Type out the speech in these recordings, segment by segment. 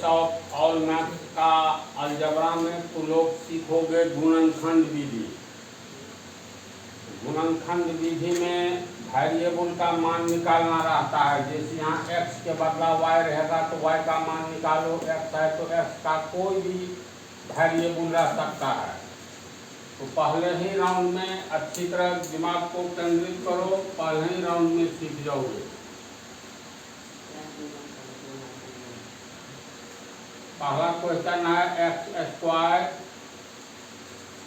Base of all maths का algebra में तो लोग सीखोगे गुणनखंड विधि। गुणनखंड विधि में वेरिएबल का मान निकालना रहता है। जैसे यहाँ x के बदला y रहेगा तो y का मान निकालो, x है तो x का कोई भी वेरिएबल रह सकता है। तो पहले ही राउंड में अच्छी तरह दिमाग को केंद्रित करो, पहले ही राउंड में सीख जाओगे। पहला क्वेश्चन है x²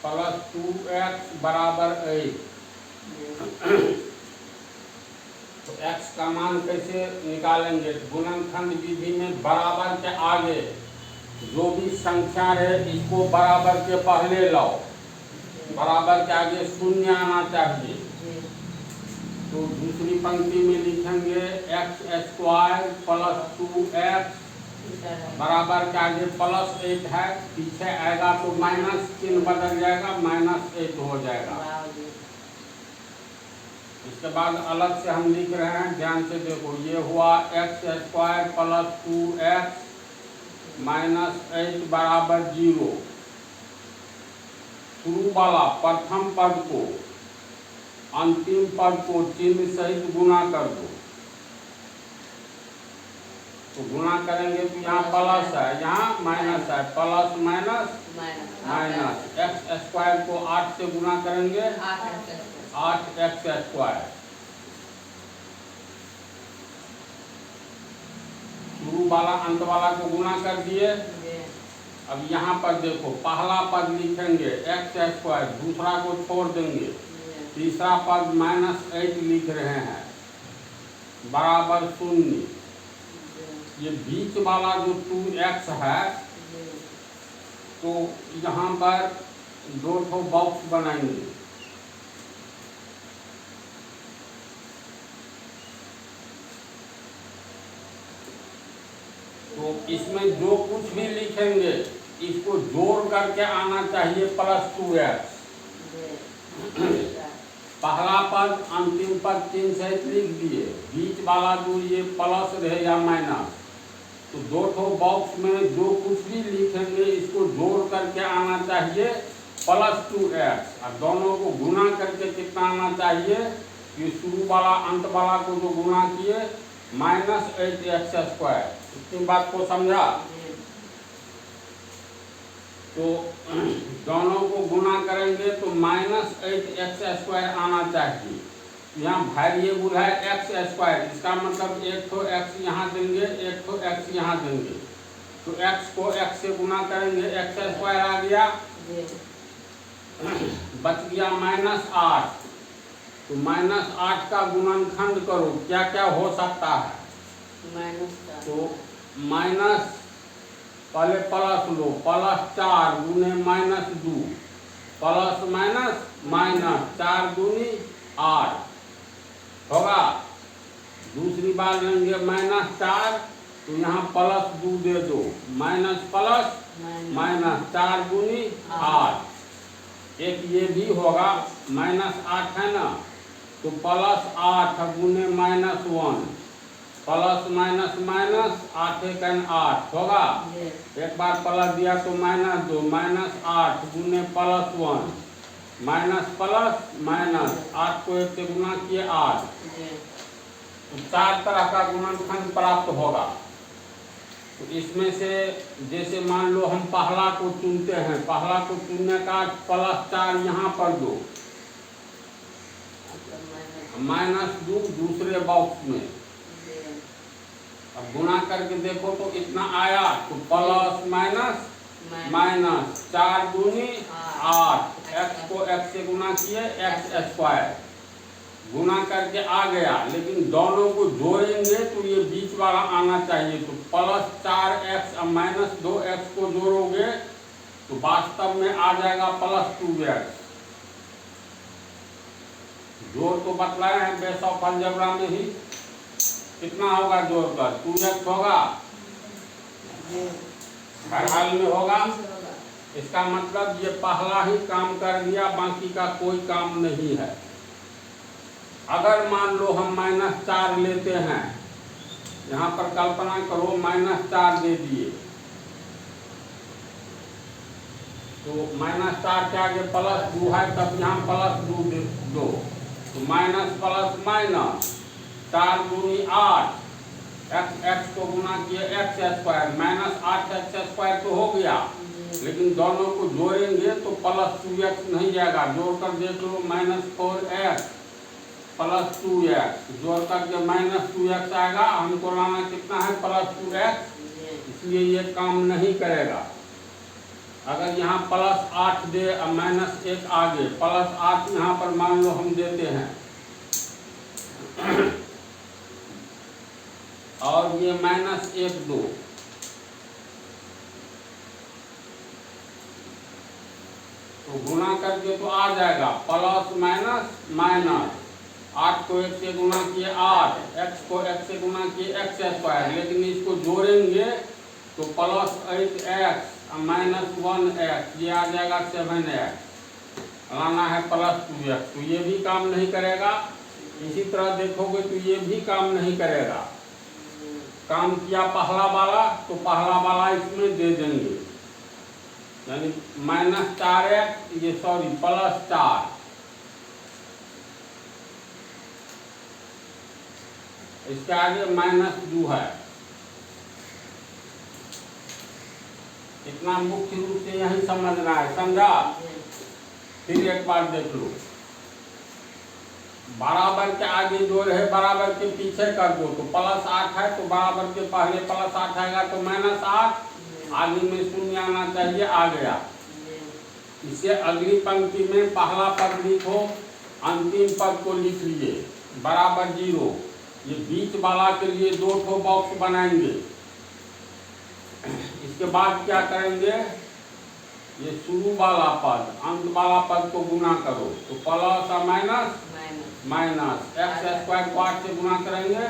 + 2x = 8। तो x का मान कैसे निकालेंगे? गुणनखंड विधि में बराबर के आगे जो भी संख्या रहे इसको बराबर के पहले लाओ। बराबर के आगे शून्य आना चाहिए। तो दूसरी पंक्ति में लिखेंगे x² + 2x बराबर के आगे +8 है, पीछे आएगा तो माइनस चिन्ह बदल जाएगा, -8 हो जाएगा। इसके बाद अलग से हम लिख रहे हैं, ध्यान से देखो। ये हुआ x² + 2x -8 = 0। शुरू वाला प्रथम पद को अंतिम पद को चिन्ह सहित गुणा कर दो। तो गुणा करेंगे तो यहाँ प्लस है, यहाँ माइनस है, प्लस माइनस माइनस। x² को 8 से गुणा करेंगे, 8x²। शुरू वाला अंत वाला को गुणा कर दिए। अब यहाँ पर देखो, पहला पद लिखेंगे x², दूसरा को छोड़ देंगे, तीसरा पद -8 लिख रहे हैं बराबर 0। ये बीच वाला जो 2x है तो यहाँ पर 2 ठो बॉक्स बनाएंगे। तो इसमें जो कुछ भी लिखेंगे इसको जोड़ करके आना चाहिए +2x। पहला पद अंतिम पद चिन्ह सहित लिख दिए, बीच वाला जो ये प्लस रहे या माइनस, तो 2 ठो बॉक्स में जो कुछ भी लिखेंगे इसको जोड़ करके आना चाहिए +2x। और दोनों को गुणा करके कितना आना चाहिए? ये शुरू वाला अंत वाला को जो गुणा किए -8x²। इतनी बात को समझा? तो दोनों को गुणा करेंगे तो -8x² आना चाहिए। यहाँ वेरिएबल है x², इसका मतलब एक तो x यहाँ देंगे, एक तो x यहाँ देंगे। तो x को x से गुणा करेंगे, x² आ गया, बच गया -8। तो -8 का गुणनखंड करो, क्या क्या हो सकता है? तो माइनस, पहले plus low, +4 × -2, plus minus minus, 4 दूनी 8 होगा। दूसरी बार लेंगे -4, तो यहाँ +2 दे दो, माइनस प्लस माइनस, 4 दूनी 8। एक ये भी होगा, -8 है ना, तो +8 × -1, प्लस माइनस माइनस, 8 × 8 होगा। एक बार प्लस दिया तो -2, -8 × +1, माइनस प्लस माइनस, 8 को 1 से गुना किए 8। तो 4 तरह का गुणनखंड प्राप्त होगा। तो इसमें से जैसे मान लो हम पहला को चुनते हैं, पहला को चुनने का +4 यहाँ पर दो, -2 दूसरे बॉक्स में। अब गुणा करके देखो तो इतना आया, तो प्लस माइनस माइनस, 4 दूनी 8, x को x से गुणा किए, x²। गुणा करके आ गया, लेकिन दोनों को जोड़ेंगे तो ये बीच वाला आना चाहिए। तो +4x और -2x को जोड़ोगे तो वास्तव में आ जाएगा +2x। जोड़ तो बतलाए हैं बेस ऑफ अलजेब्रा में ही। कितना होगा जोड़कर? 2x होगा, हर हाल में होगा। इसका मतलब ये पहला ही काम कर दिया, बाकी का कोई काम नहीं है। अगर मान लो हम -4 लेते हैं, यहाँ पर कल्पना करो -4 दे दिए, तो माइनस 4 के आगे प्लस 2 है, तब यहाँ प्लस 2 तो माइनस प्लस माइनस 4 दूनी 8, x को गुना किए x square minus 8x square तो हो गया, लेकिन दोनों को जोड़ेंगे तो प्लस 2x नहीं जाएगा। जोड़कर देख लो, माइनस 4x प्लस 2x, जोड़ करके माइनस 2x आएगा। हमको लाना कितना है, प्लस 2x, इसलिए ये काम नहीं करेगा। अगर यहाँ प्लस 8 दे और माइनस 1 आगे, प्लस 8 यहाँ पर मान लो हम देते हैं और ये माइनस 1 2, तो गुना करके तो आ जाएगा प्लस माइनस माइनस, 8 को 1 से गुना किए 8, x को 1 से गुना किए x स्क्वायर, लेकिन इसको जोड़ेंगे तो प्लस 8x माइनस 1x, ये आ जाएगा 7x, लाना है प्लस 2x, तो ये भी काम नहीं करेगा। इसी तरह देखोगे तो ये भी काम नहीं करेगा। काम किया पहला वाला तो पहला वाला इसमें दे देंगे, यानी माइनस 4x, ये सॉरी प्लस 4, इसके आगे माइनस 2 है। इतना मुख्य रूप से यही समझना है, समझा? फिर एक बार देख लो, बराबर के आगे जो है बराबर के पीछे कर दो, तो प्लस 8 है तो बराबर के पहले प्लस 8 आएगा तो माइनस 8, आगे में शून्य आना चाहिए, आ गया। इसे अगली पंक्ति में पहला पद लिखो, अंतिम पद को लिख लिए बराबर 0। ये बीच वाला के लिए 2 ठो बॉक्स बनाएंगे। इसके बाद क्या करेंगे, ये शुरू वाला पद अंत वाला पद को गुना करो, तो प्लस और माइनस माइनस, x स्क्वायर को 8 से गुना करेंगे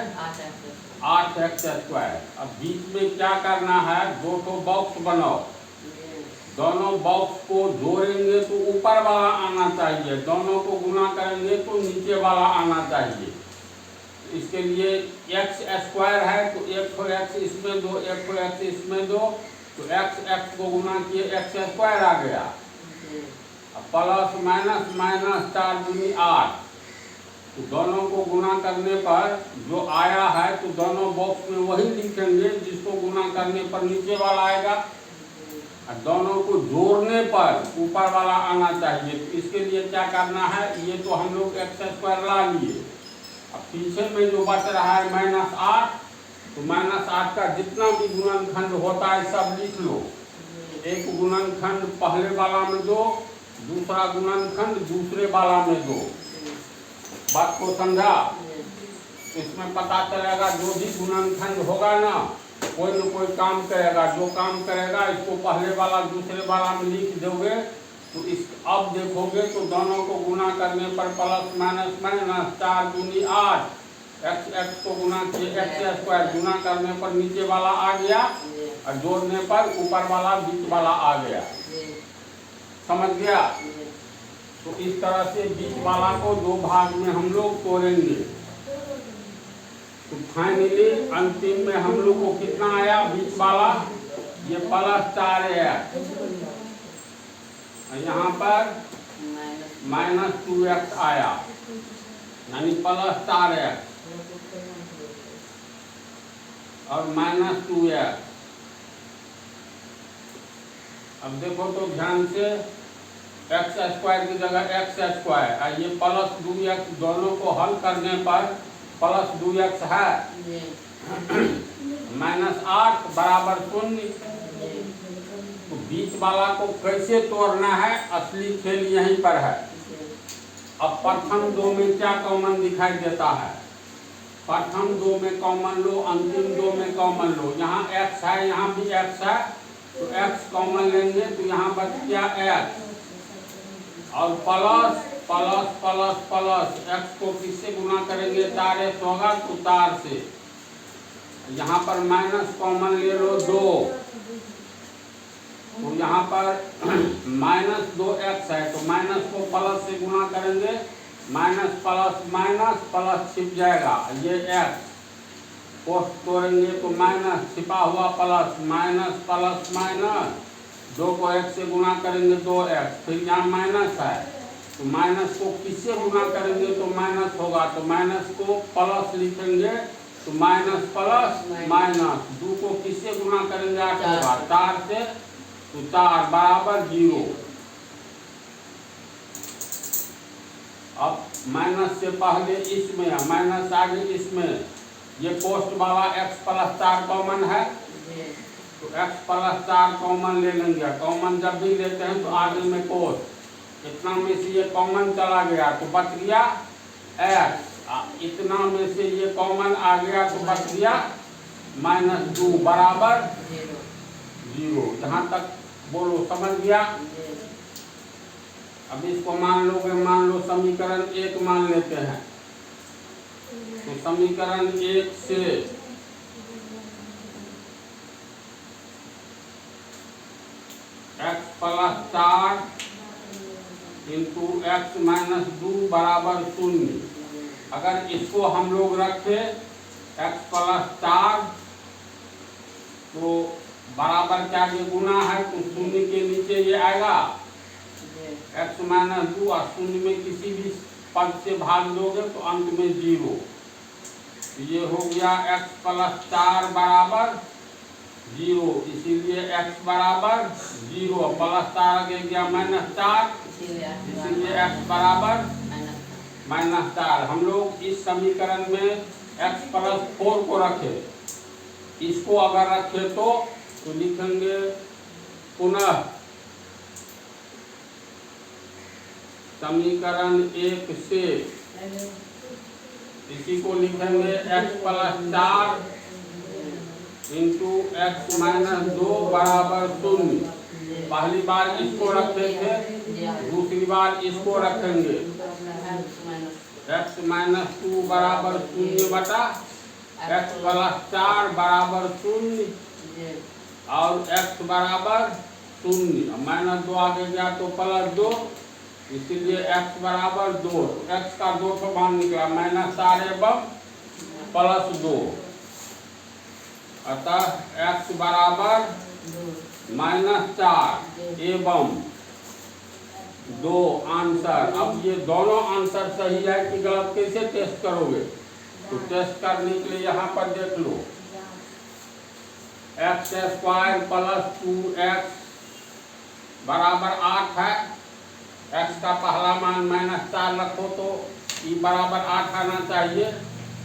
8x स्क्वायर। अब बीच में क्या करना है, 2 ठो बॉक्स बनाओ, दोनों बॉक्स को जोड़ेंगे तो ऊपर वाला आना चाहिए, दोनों को गुना करेंगे तो नीचे वाला आना चाहिए। इसके लिए x स्क्वायर है तो 1 को x इसमें दो, 1 को x इसमें दो, तो x को गुना किए x स्क्वायर आ गया। अब प्लस माइनस माइनस 4 दूनी 8, तो दोनों को गुना करने पर जो आया है तो दोनों बॉक्स में वही लिखेंगे जिसको गुना करने पर नीचे वाला आएगा, और दोनों को जोड़ने पर ऊपर वाला आना चाहिए। तो इसके लिए क्या करना है, ये तो हम लोग x स्क्वायर ला लिए, अब पीछे में जो बच रहा है माइनस 8, तो माइनस 8 का जितना भी गुणनखंड होता है सब लिख लो। एक गुणनखंड पहले वाला में दो, दूसरा गुणनखंड दूसरे वाला में दो। बात को समझा? इसमें पता चलेगा जो भी गुणनखंड होगा ना, कोई न कोई काम करेगा, जो काम करेगा इसको पहले वाला दूसरे वाला में लिख दोगे, तो इस अब देखोगे तो दोनों को गुना करने पर प्लस माइनस माइनस 4 दूनी 8, x को गुना किए x स्क्वायर, गुना करने पर नीचे वाला आ गया और जोड़ने पर ऊपर वाला बीच वाला आ गया। समझ गया? तो इस तरह से बीच वाला को 2 भाग में हम लोग तोड़ेंगे। तो फाइनली अंतिम में हम लोग को कितना आया, बीच वाला ये प्लस 4 है, यहाँ पर माइनस 2x आया, यानी प्लस 4x और माइनस 2x। अब देखो तो ध्यान से, x स्क्वायर की जगह x स्क्वायर और ये प्लस 2x, दोनों को हल करने पर प्लस 2x है, माइनस 8 बराबर 0। तो बीच वाला को कैसे तोड़ना है, असली खेल यहीं पर है। अब प्रथम 2 में क्या कॉमन दिखाई देता है, प्रथम 2 में कॉमन लो, अंतिम 2 में कॉमन लो। यहाँ x है, यहाँ भी x है, तो x कॉमन लेंगे तो यहाँ बच गया x, और plus plus plus plus x को किससे गुना करेंगे, 4x होगा तो 4 से। यहाँ पर माइनस कॉमन ले लो 2, तो यहाँ पर माइनस 2x है, तो माइनस को प्लस से गुना करेंगे, माइनस प्लस माइनस प्लस छिप जाएगा, ये x को तोड़ेंगे तो माइनस छिपा हुआ प्लस, माइनस प्लस माइनस 2 को 1 से गुना करेंगे 2x, फिर यहाँ माइनस है तो माइनस को किससे गुना करेंगे तो माइनस होगा, तो माइनस को प्लस लिखेंगे तो माइनस प्लस माइनस, 2 को किससे गुना करेंगे 8 होगा, 4 से तो 4 बराबर 0। अब माइनस से पहले इसमें माइनस आगे इसमें, ये पोस्ट वाला x प्लस 4 कॉमन है तो x प्लस 4 कॉमन ले लेंगे। कॉमन जब भी लेते हैं तो आगे में पोस्ट, इतना में से ये कॉमन चला गया तो बच गया x, इतना में से ये कॉमन आ गया तो बच गया -2 बराबर 0। जहाँ तक बोलो समझ गया। अब इसको मान लोगे, मान लो समीकरण 1 मान लेते हैं तो समीकरण 1 से x plus 4 into x minus 2 बराबर 0। अगर इसको हम लोग रखे x प्लस 4 तो बराबर क्या, ये गुना है तो 0 के नीचे ये आएगा x माइनस 2 और 0 में किसी भी पद से भाग दोगे तो अंत में 0। ये हो गया x प्लस 4 बराबर 0, इसीलिए x बराबर 0, प्लस 4 आगे गया -4, इसीलिए x बराबर -4। हम लोग इस समीकरण में x प्लस 4 को रखे, इसको अगर रखे तो लिखेंगे पुनः समीकरण 1 से इसी को लिखेंगे x plus 4 into x minus 2 बराबर 0। पहली बार इसको रखे थे, दूसरी बार इसको रखेंगे x माइनस 2 बराबर 0 बटा x प्लस 4 बराबर 0 और x बराबर 0। -2 आगे गया तो +2, इसीलिए x बराबर 2। x का 2 तो मान निकला -4 एवं +2, अतः x बराबर -4 एवं 2 आंसर। अब ये दोनों आंसर सही है कि गलत कैसे टेस्ट करोगे, तो टेस्ट करने के लिए यहाँ पर देख लो x² प्लस 2x बराबर 8 है। x का पहला मान -4 रखो तो ये बराबर 8 आना चाहिए,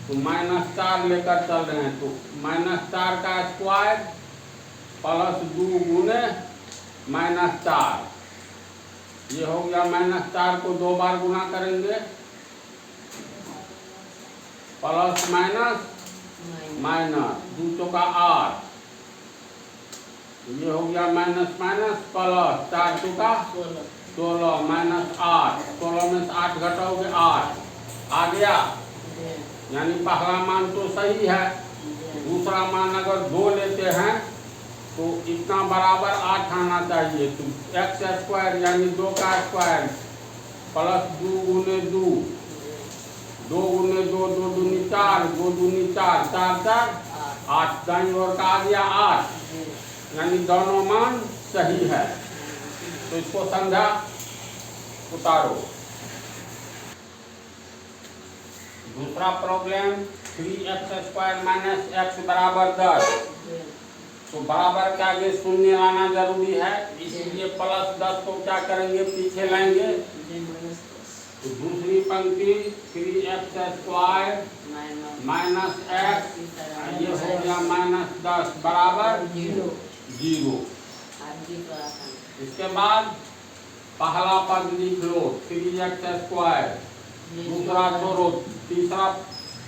तो -4 लेकर चल रहे हैं तो -4 का स्क्वायर प्लस 2 गुने -4, ये हो गया -4 को 2 बार गुना करेंगे प्लस माइनस माइनस 2 चौका 8, ये हो गया माइनस माइनस प्लस 4 चौका 16 -8, 16 में से 8 घटाओगे 8 आ गया, यानी पहला मान तो सही है। दूसरा मान अगर 2 लेते हैं तो इतना बराबर 8 आना चाहिए, तो x² यानी 2 का स्क्वायर प्लस 2 गुने 2, 2 गुने 2, 2 दूनी 4, 2 दूनी 4, 4 4 8, दाईं ओर का आ गया 8, यानी दोनों मान सही है। तो इसको समझा, उतारो। दूसरा प्रॉब्लम 3x² माइनस x बराबर 10, तो बराबर के आगे शून्य लाना जरूरी है, इसलिए प्लस 10 को क्या करेंगे पीछे लाएंगे, तो दूसरी पंक्ति 3x² माइनस x, ये हो गया -10 बराबर 0। इसके बाद पहला पद लिख लो 3x², दूसरा छोड़ो, तीसरा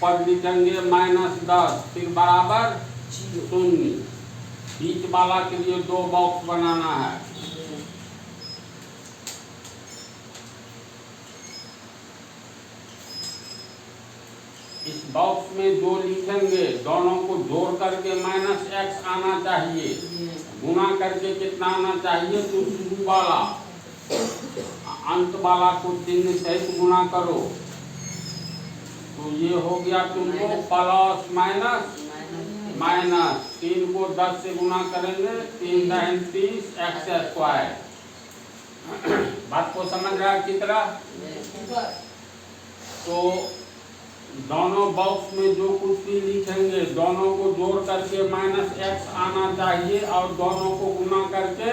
पद लिखेंगे -10, फिर बराबर 0। बीच वाला के लिए 2 बॉक्स बनाना है, इस बॉक्स में 2 लिखेंगे, दोनों को जोड़ करके -x आना चाहिए, गुना करके कितना आना चाहिए, तो शुरू वाला अंत वाला को चिन्ह सहित गुना करो, तो ये हो गया तुमको प्लस माइनस माइनस 3 को 10 से गुना करेंगे 3 दाहिन 30 एक्स स्क्वायर। बात को समझ रहा है अच्छी तरह? तो दोनों बॉक्स में जो कुछ भी लिखेंगे दोनों को जोड़ करके माइनस एक्स आना चाहिए और दोनों को गुना करके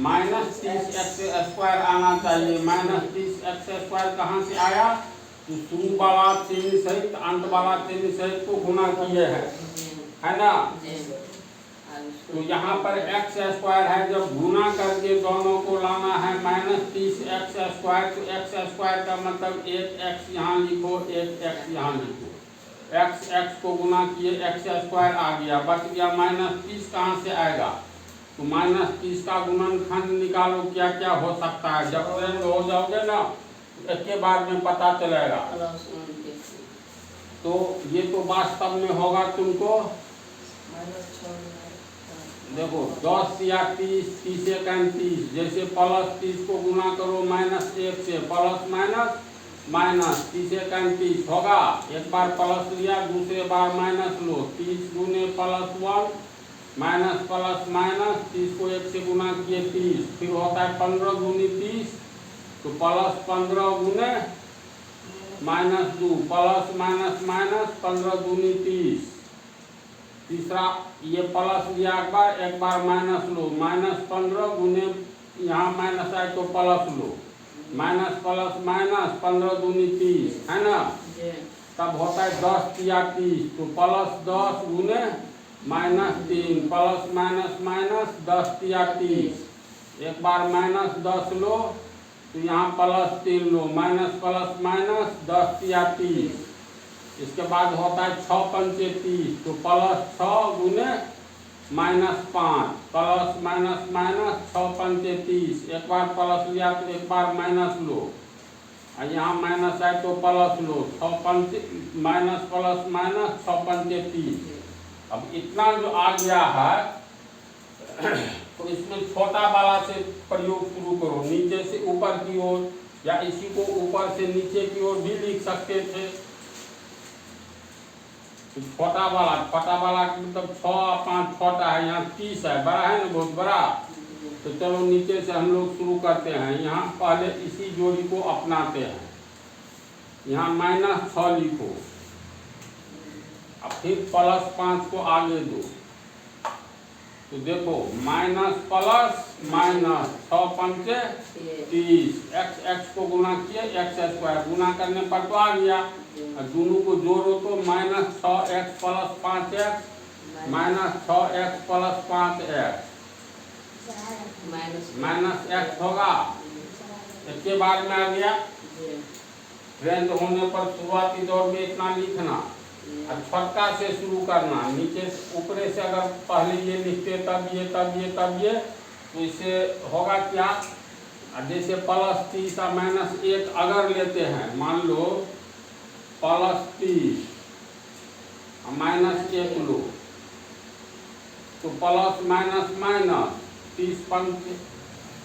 माइनस 30 एक्स स्क्वायर आना चाहिए। माइनस 30 एक्स स्क्वायर कहाँ से आया? तो शुरू वाला चिन्ह सहित अंत वाला चिन्ह सहित को गुना किए हैं, है ना? तो यहाँ पर एक्स स्क्वायर है, जब गुना करके दोनों को लाना है माइनस 30 एक्स स्क्वायर, तो एक्स स्क्वायर का मतलब एक एक्स यहाँ लिखो, एक एक्स यहाँ लिखो। एक्स एक्स को गुना किए एक्स स्क्वायर आ गया, बच गया माइनस 30। कहाँ से आएगा? तो माइनस 30 का गुणनखंड निकालो, क्या क्या हो सकता है। जब ट्रेंड हो जाओगे ना एक के बाद में पता चलेगा। तो ये तो वास्तव में होगा तुमको, देखो 10 या 30, 30 एक 30, जैसे प्लस 30 को गुना करो माइनस 1 से, प्लस माइनस माइनस 30 एक 30 होगा। एक बार प्लस लिया दूसरे बार माइनस लो, 30 गुने प्लस 1 माइनस प्लस माइनस 30 को 1 से गुना किए 30, फिर होता है 15 गुनी 30, तो प्लस 15 गुने माइनस 2, प्लस माइनस माइनस 15 दूनी 30। तीसरा ये प्लस लिया एक बार माइनस लो, माइनस 15 गुने यहाँ माइनस आए तो plus low, minus plus minus 15 दूनी 30, है ना? तब होता है 10 या 30, तो प्लस 10 गुने माइनस 3, प्लस माइनस माइनस 10 या 30। एक बार माइनस 10 लो तो यहाँ प्लस 3 लो, माइनस प्लस माइनस 10 या 30। इसके बाद होता है 6 पंचे 30, तो प्लस 6 गुने माइनस 5, प्लस माइनस माइनस 6 पंचे 30। एक बार प्लस लिया तो एक बार माइनस लो, और यहाँ माइनस आए तो प्लस लो, 6 पंचे माइनस प्लस माइनस 6 पंचे 30। अब इतना जो आ गया है तो इसमें छोटा वाला से प्रयोग शुरू करो, नीचे से ऊपर की ओर, या इसी को ऊपर से नीचे की ओर भी लिख सकते थे। तो छोटा वाला मतलब 6 और 5 छोटा है, यहाँ 30 है, बड़ा है ना, बहुत बड़ा। तो चलो नीचे से हम लोग शुरू करते हैं। यहाँ पहले इसी जोड़ी को अपनाते हैं, यहाँ माइनस 6 लिखो, अब फिर प्लस 5 को आगे दो। तो देखो माइनस प्लस माइनस 6 पंचे 30, एक्स एक्स को गुना किए एक्स स्क्वायर, गुना करने पर तो आ गया। दोनों को जोड़ो तो minus 6x plus 5x minus 6x plus 5x minus x होगा। इसके बाद में आ गया रेंज होने पर शुरुआती दौर में इतना लिखना, और छोटका से शुरू करना, नीचे ऊपरे से अगर पहले ये लिखते तब ये तब ये तब ये, तो इससे होगा क्या, जैसे प्लस 30 और माइनस 1 अगर लेते हैं, मान लो प्लस 30 और माइनस 1 लो, तो प्लस माइनस माइनस 30 पंच,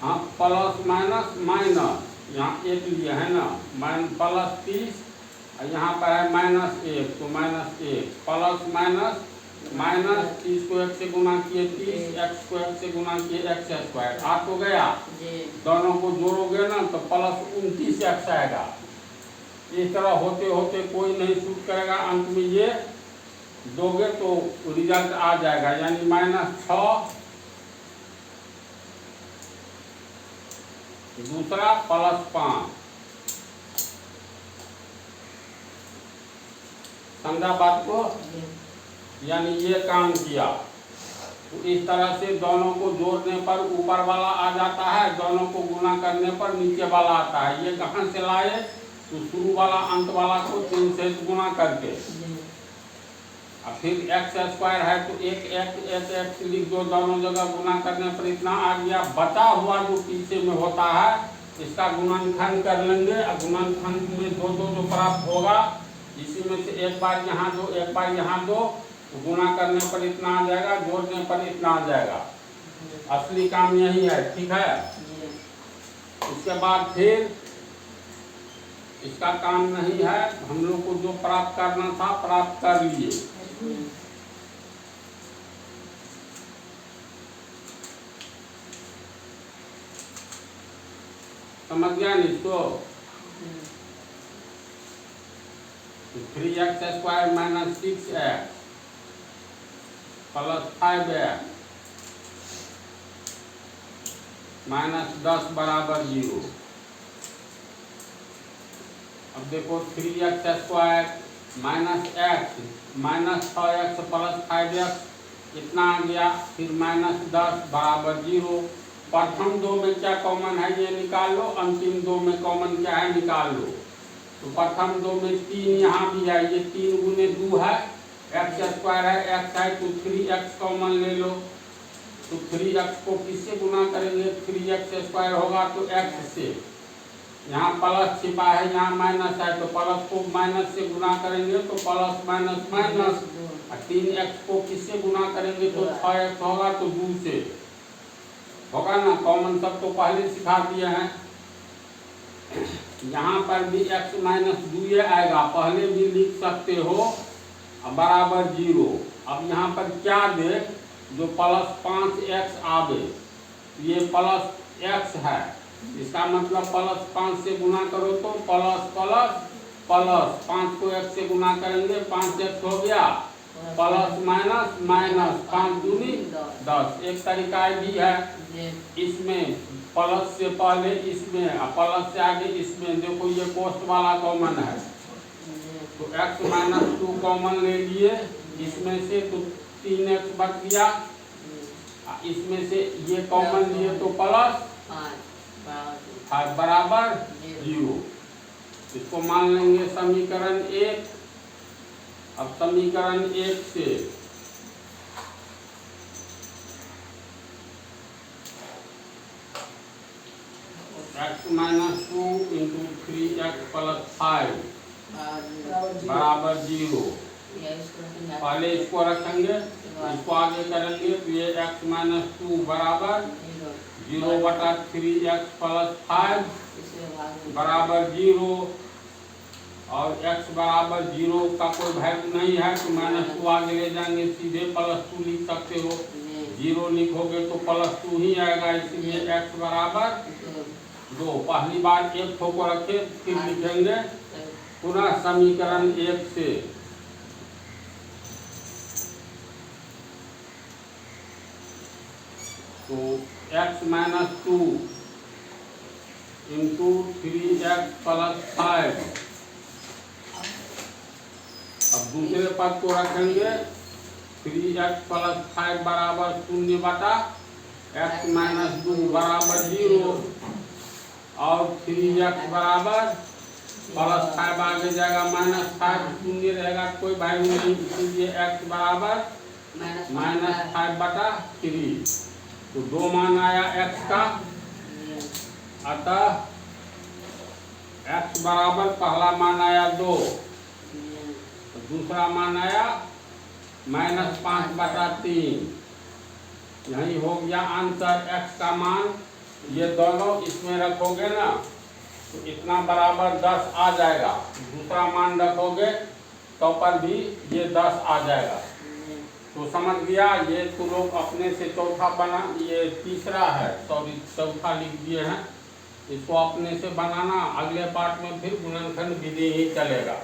हाँ प्लस माइनस माइनस यहाँ 1 लिया है ना, प्लस 30 और यहाँ पर है माइनस 1, तो माइनस 1 प्लस माइनस माइनस 30 को 1 से गुना किए 30, x को 1 से गुना किए एक्स स्क्वायर, आ तो गया। दोनों को जोड़ोगे ना तो प्लस 29x आएगा। इस तरह होते होते कोई नहीं शूट करेगा, अंत में ये दोगे तो रिजल्ट आ जाएगा, यानी माइनस 6 दूसरा प्लस 5। समझा बात को? यानी ये काम किया। तो इस तरह से दोनों को जोड़ने पर ऊपर वाला आ जाता है, दोनों को गुना करने पर नीचे वाला आता है। ये कहाँ से लाए? तो शुरू वाला अंत वाला को 3 से गुना करके, और फिर एक्स स्क्वायर है तो एक एक्स लिख दो, दोनों जगह गुना करने पर इतना आ गया। बचा हुआ जो पीछे में होता है इसका गुणनखंड कर लेंगे, और गुणनखंड में दो जो प्राप्त होगा इसी में से एक बार यहाँ दो एक बार यहाँ दो, तो गुना करने पर इतना आ जाएगा, जोड़ने पर इतना आ जाएगा। असली काम यही है, ठीक है। उसके बाद फिर इसका काम नहीं है, हम लोग को जो प्राप्त करना था प्राप्त कर लिए। समझ गया नहीं इसको? 3x² minus 6x plus 5x minus 10 बराबर 0। अब देखो 3x² minus x minus 6x plus 5x इतना आ गया, फिर माइनस 10 बराबर 0। प्रथम दो में क्या कॉमन है ये निकाल लो, अंतिम दो में कॉमन क्या है निकाल लो। तो प्रथम दो में 3 यहाँ भी है, ये 3 गुने 2 है, x² है, x है तो 3x कॉमन ले लो। तो 3x को किससे गुना करेंगे? 3x² होगा तो x से, यहाँ प्लस छिपा है यहाँ माइनस है तो प्लस को माइनस से गुना करेंगे तो प्लस माइनस माइनस। 3x को किससे गुना करेंगे तो 6x होगा तो 2 से होगा ना। कॉमन सब तो पहले सिखा दिए हैं। यहाँ पर भी x माइनस 2 आएगा, पहले भी लिख सकते हो बराबर 0। अब यहाँ पर क्या दे जो प्लस 5x आवे, ये प्लस x है, इसका मतलब प्लस 5 से गुना करो तो प्लस प्लस प्लस 5 को x से गुना करेंगे 5x हो गया, प्लस माइनस माइनस 5 दूनी 10। एक तरीका भी है इसमें, प्लस से पहले इसमें प्लस से आगे इसमें, देखो ये पोस्ट वाला कॉमन है तो x माइनस 2 कॉमन ले लिए इसमें से तो 3x बच गया, इसमें से ये कॉमन लिए तो प्लस 5 बराबर 0। इसको मान लेंगे समीकरण 1। अब समीकरण 1 से x minus 2 into 3x plus 5 बराबर 0। पहले इसको रखेंगे, इसको आगे करेंगे तो ये x माइनस 2 बराबर 0 बटा 3x प्लस 5 बराबर 0। और x बराबर 0 का कोई वैल्यू नहीं है तो माइनस 2 आगे ले जाएंगे, सीधे प्लस 2 लिख सकते हो। 0 लिखोगे तो प्लस 2 ही आएगा, इसलिए x बराबर 2। पहली बार एक ठो को रखे, फिर लिखेंगे पुनः समीकरण 1 से। तो x minus 2 into 3x plus 5। अब दूसरे पद को रखेंगे 3x प्लस 5 बराबर 0 बटा x माइनस 2 बराबर 0 और 3x बराबर प्लस 5 आगे जाएगा माइनस 5 0 रहेगा, कोई वैल्यू नहीं, इसलिए x बराबर माइनस 5 बटा 3। तो 2 मान आया x का, अतः x बराबर पहला मान आया 2, दूसरा मान आया माइनस 5 बटा 3। यही हो गया आंसर। x का मान ये दोनों इसमें रखोगे ना तो इतना बराबर 10 आ जाएगा, दूसरा मान रखोगे तो पर भी ये 10 आ जाएगा। तो समझ गया। ये तो लोग अपने से चौथा बना, ये तीसरा है, सॉरी चौथा लिख दिए हैं, इसको अपने से बनाना। अगले पार्ट में फिर गुणनखंड विधि ही चलेगा।